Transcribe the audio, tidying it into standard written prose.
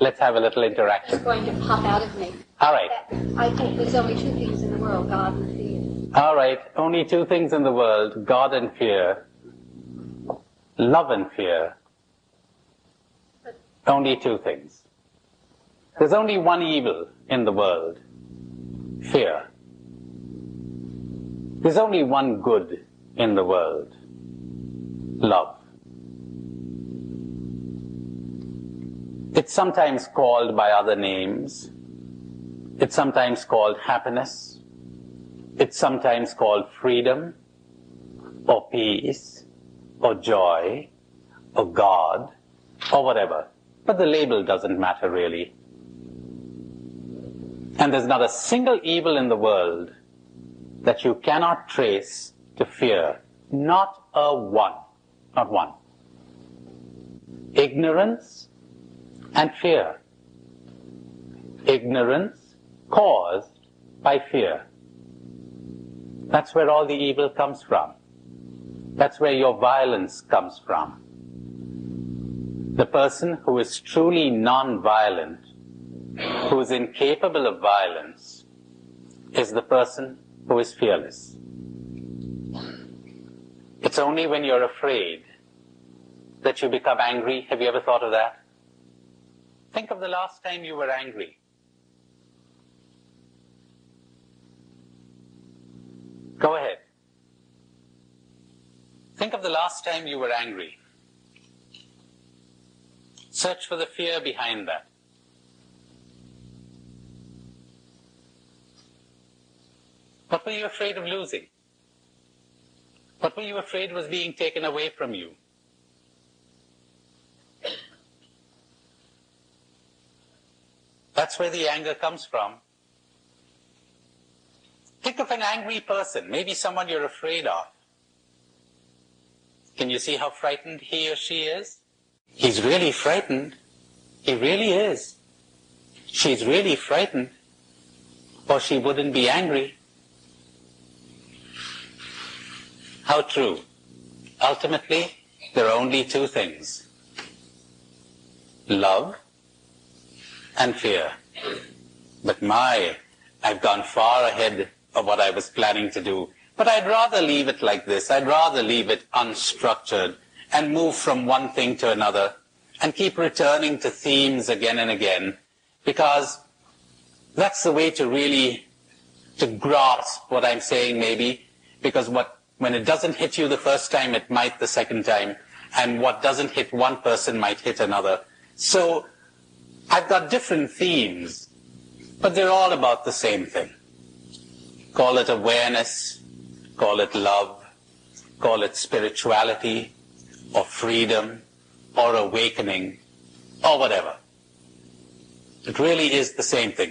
Let's have a little interaction. It's going to pop out of me. All right. I think there's only two things in the world, God and fear. All right. Only two things in the world, God and fear. Love and fear. Only two things. There's only one evil in the world. Fear. There's only one good in the world. Love. It's sometimes called by other names. It's sometimes called happiness. It's sometimes called freedom, or peace, or joy, or God, or whatever. But the label doesn't matter really. And there's not a single evil in the world that you cannot trace to fear. Not a one. Not one. Ignorance and fear. Ignorance caused by fear. That's where all the evil comes from. That's where your violence comes from. The person who is truly non-violent, who is incapable of violence, is the person who is fearless. It's only when you're afraid that you become angry. Have you ever thought of that? Think of the last time you were angry. Go ahead. Think of the last time you were angry. Search for the fear behind that. What were you afraid of losing? What were you afraid was being taken away from you? That's where the anger comes from. Think of an angry person, maybe someone you're afraid of. Can you see how frightened he or she is? He's really frightened. He really is. She's really frightened, or she wouldn't be angry. How true. Ultimately, there are only two things. Love and fear. But I've gone far ahead of what I was planning to do. But I'd rather leave it like this. I'd rather leave it unstructured and move from one thing to another and keep returning to themes again and again, because that's the way to grasp what I'm saying maybe, because when it doesn't hit you the first time, it might the second time, and what doesn't hit one person might hit another. So I've got different themes, but they're all about the same thing. Call it awareness, call it love, call it spirituality, or freedom, or awakening, or whatever. It really is the same thing.